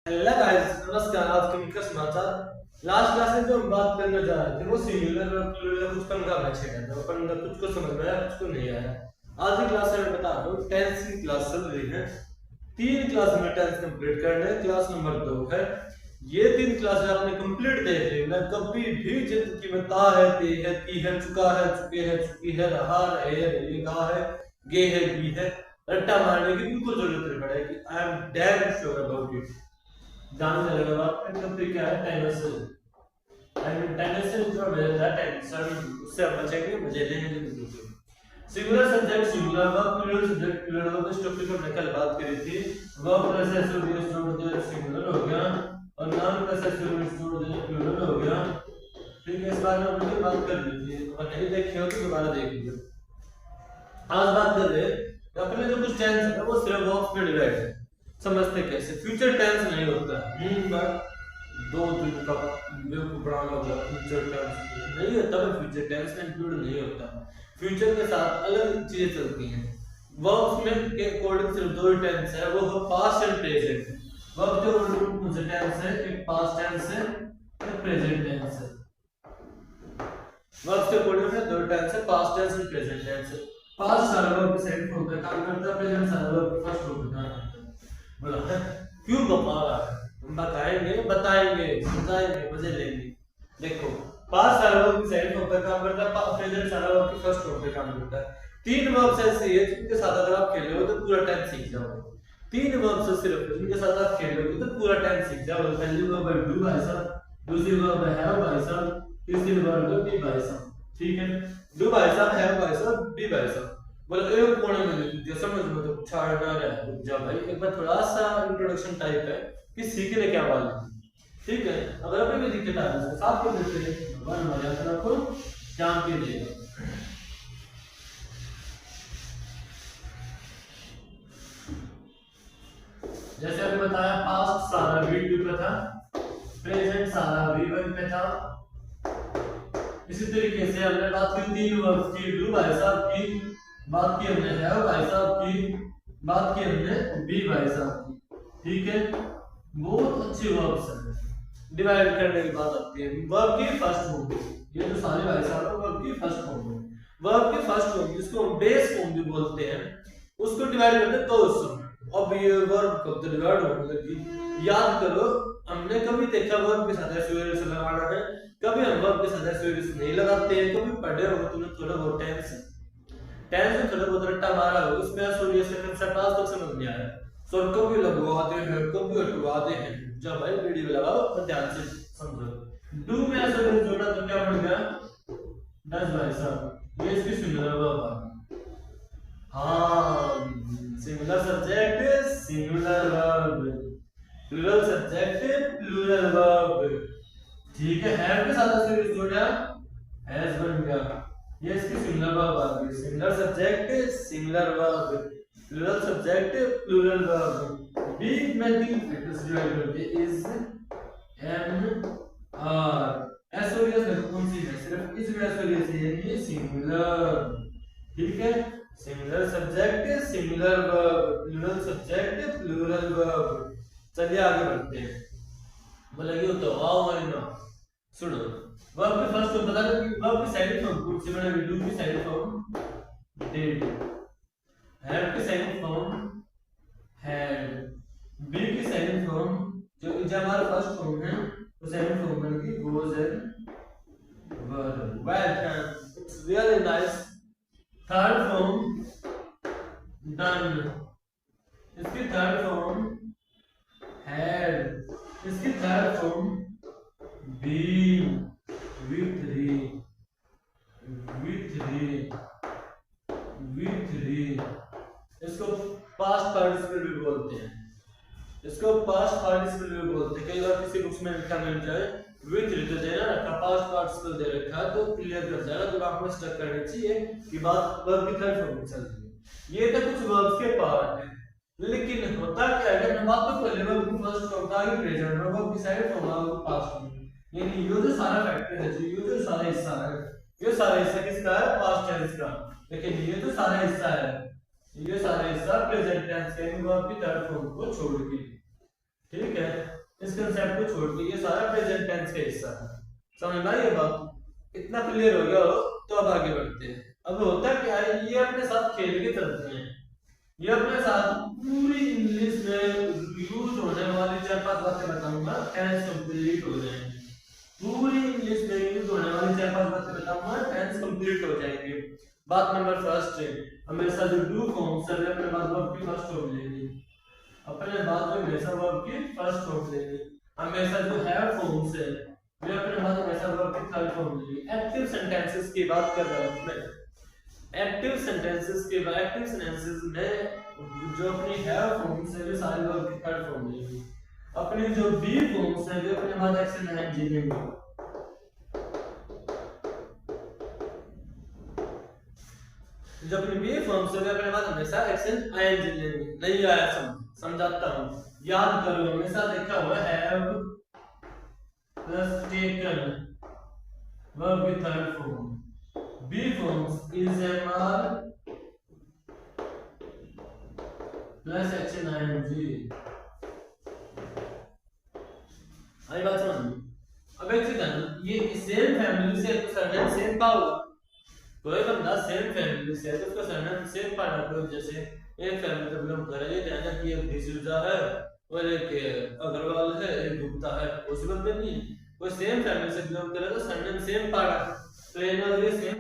Hello guys, नमस्कार। आज के मुख्य समाचार। लास्ट क्लास में जो हम बात करने जा रहे थे वो सिंगुलर और प्लूरल कुछ कम का मैच है, तो अपन कुछ को समझ में आया, कुछ को नहीं आया। आज की क्लास में बता रहा हूँ, टेंस की क्लास चल रही है। 3 क्लास में टेंस कंप्लीट करने, क्लास नंबर 2 है। ये 3 क्लास आपने कंप्लीट देख ली ना, कभी भी जिंदगी में ता है, ते है, ती है, चुका है, चुके है, चुकी है, रहा, रहे, रहेगा है, गे है, गी है, रट्टा मारने की बिल्कुल जरूरत नहीं पड़ेगी। I am damn sure about it. जानने लगा बात का टॉपिक क्या है, टेंस। एंड टेंस जो मिलता है टेंशन, उससे हम बचेंगे, मजे लेंगे बिल्कुल। Singular subject singular verb, plural subject plural verb. इस टॉपिक पर हमने कल बात करी थी। वर्ब प्लस एस जोड़ दिया सिंगुलर हो गया, और नाउन प्लस एस जोड़ दिया प्लूरल हो गया। ठीक है, इस बारे में हमने बात कर ली थी, अगर नहीं देखी हो तो दोबारा देख लीजिए। आज बात कर रहे हैं अपने जो कुछ टेंस है वो सिर्फ वर्ब पे डिवाइड है। समझते कैसे? फ्यूचर टेंस नहीं होता। बट 2 दिन का पुराना होगा फ्यूचर टेंस नहीं होता, फ्यूचर टेंस में इंक्लूड नहीं होता। फ्यूचर के साथ अलग चीजें चलती हैं। वर्ब्स में के अकॉर्डिंग सिर्फ 2 ही टेंस है, वो है पास्ट एंड प्रेजेंट। वर्ब के अकॉर्डिंग कौन सा टेंस है? एक पास्ट टेंस है, एक प्रेजेंट टेंस है। वर्ब्स के अकॉर्डिंग में 2 टेंस है, past tense and present tense. पास्ट सारा वर्ब के सेकंड फॉर्म पे काम करता है, प्रेजेंट सारा वर्ब के फर्स्ट फॉर्म पे काम करता है। बोला क्यों बता रहा है? हम बताएंगे समझाएंगे, मजे लेंगे। देखो, पास्ट सारा वर्ब की सेकंड फॉर्म पे काम करता है, प्रेजेंट सारा वर्ब की फर्स्ट फॉर्म पे काम करता है। 3 वर्ब्स ऐसे हैं जिनके साथ अगर आप खेल हो तो पूरा टेंस सीख जाओगे। 3 वर्ब्स सिर्फ जिनके साथ आप खेलोगे तो पूरा टेंस सीख जाओगे। पहली वर्ब है डू भाई साहब, दूसरी वर्ब है हैव भाई साहब, तीसरी वर्ब है बी भाई साहब। ठीक है, डू भाई साहब, हैव भाई साहब, बी भाई साहब। बोला एक कोने में लिख दिया, समझ में तो छाड़ना रहा। रुक जा भाई, एक बार थोड़ा सा इंट्रोडक्शन टाइप है कि सीखने क्या वाले हैं। ठीक है, अगर अभी भी दिक्कत आ रही है साथ में देते हैं, भगवान हमारे अंदर आपको ज्ञान के देगा। जैसे अभी बताया, पास्ट सारा V2 पे था, प्रेजेंट सारा V1 पे था। इसी तरीके से हमने बात की 3 वर्ब्स की, डू भाई साहब की, बात की हमने हैव भाई साहब की, बात की हमने बी भाई साहब की। ठीक है, बहुत अच्छी वर्ब्स हैं। डिवाइड करने की बात आती है, वर्ब की फर्स्ट फॉर्म, ये जो सारे भाई साहब है वर्ब की फर्स्ट फॉर्म है। वर्ब की फर्स्ट फॉर्म जिसको हम बेस फॉर्म भी बोलते हैं, उसको डिवाइड करते हैं 2 हिस्सों में। अब ये वर्ब कब डिवाइड होने लगी, याद करो। हमने कभी देखा वर्ब के साथ एस लगाना है, कभी हम वर्ब के साथ एस नहीं लगाते हैं। कभी पढ़े हो तुमने थोड़ा बहुत टेंस में थोड़ा बहुत रट्टा मारा हो, उसमें सूर्य से कंसेप्ट आज तक समझ नहीं आया। सर कभी लगवाते हैं, कभी हटवाते हैं। जब भाई वीडियो लगाओ तो ध्यान से समझो। डू में ऐसा जोड़ा तो क्या बन गया? डज भाई साहब, ये इसकी सिंगुलर वर्ब है। हाँ, singular subject singular verb, plural subject plural verb. ठीक है, हैव के साथ ऐसे जोड़ा हैज बन गया, ये इसकी सिंगुलर वर्ब आ गई। Singular subject singular verb, plural subject plural verb. B में 3 फैक्टर्स डिवाइड करके इज एम आर। एस और एस देखो कौन सी है, सिर्फ इस में एस और एस है, यानी सिंगुलर। ठीक है, singular subject singular verb, plural subject plural verb. चलिए आगे बढ़ते हैं। बोला ये तो वाओ वाली ना सुनो। वर्ब के फर्स्ट फॉर्म बता दो कि वर्ब की सेकंड फॉर्म कौन सी बनेगी? डू की सेकंड फॉर्म डिड, हैव की सेकंड फॉर्म हैड, बी की सेकंड फॉर्म जो हमारा फर्स्ट फॉर्म है वो सेकंड फॉर्म बनेगी goes and were. Well done, it's really nice. Third form done, इसकी थर्ड फॉर्म हैड, इसकी थर्ड फॉर्म been, with इसको पास्ट पार्टिसिपल भी बोलते हैं, इसको पास्ट पार्टिसिपल भी बोलते हैं। कई बार किसी बुक्स में लिखा मिल जाए विथ तो देना रखा, पास्ट पार्टिसिपल दे रखा तो क्लियर कर जाएगा, तो आपको स्टक करनी चाहिए कि बात वर्ब की थर्ड फॉर्म में चल रही है। ये तो कुछ वर्ब्स के पार्ट है, लेकिन होता क्या है कि बात तो पहले वर्ब की फर्स्ट फॉर्म था कि प्रेजेंट, वर्ब की सेकंड फॉर्म था पास्ट फॉर्म। यानी ये जो सारा फैक्टर है, ये जो सारा हिस्सा है, ये सारा हिस्सा किसका है? पास्ट टेंस का। लेकिन ये जो सारा हिस्सा है, ये सारा हिस्सा प्रेजेंट टेंस के, वर्ब की थर्ड फॉर्म को छोड़ के। ठीक है, इस कंसेप्ट को छोड़ के ये सारा प्रेजेंट टेंस का हिस्सा है। समझ में आई ये बात? इतना क्लियर हो गया हो तो अब आगे बढ़ते हैं। अब होता क्या है, ये अपने साथ खेल के चलते हैं। ये अपने साथ पूरी इंग्लिश में यूज होने वाली 4-5 बातें बताऊंगा, टेंस कंप्लीट हो जाएंगे। पूरी इंग्लिश में यूज होने वाली 4-5 बातें बताऊंगा, टेंस कंप्लीट हो जाएंगे। बात नंबर फर्स्ट है, हमेशा जो डू फॉर्म्स है अपने बाद वर्ब की फर्स्ट फॉर्म लेंगे। अपने बाद में हमेशा वर्ब की फर्स्ट फॉर्म लेंगे। हमेशा जो हैव फॉर्म्स है वे अपने बाद हमेशा वर्ब की थर्ड फॉर्म लेंगे। एक्टिव सेंटेंसेस की बात कर रहा हूं मैं। एक्टिव सेंटेंसेस के बाद एक्टिव सेंटेंसेस में जो अपनी हैव फॉर्म्स है वे सारी वर्ब की थर्ड फॉर्म लेंगे। अपनी जो बी फॉर्म्स है वे अपने बाद एक्शन एंड लेंगे। जो अपनी बी फॉर्म्स है वे अपने बाद हमेशा एक्शन आईएनजी लेंगे। नहीं आया समझाता हूं, याद करो। हमेशा देखा हुआ हैव प्लस टेकन वर्ब की third form. Be forms is MR plus action ING. आई बात समझ? अब एक चीज है, ये सेम फैमिली से सरनेम सेम का होगा। कोई बंदा सेम फैमिली से है तो उसका सरनेम सेम पा रहा है। जैसे एक फैमिली से बिलोंग कर रहा है, कहना कि एक डिसूजा है और एक अग्रवाल है, एक गुप्ता है, पॉसिबल भी नहीं है। कोई सेम फैमिली से बिलोंग कर रहा है तो सरनेम सेम पा रहा है, तो ये सेम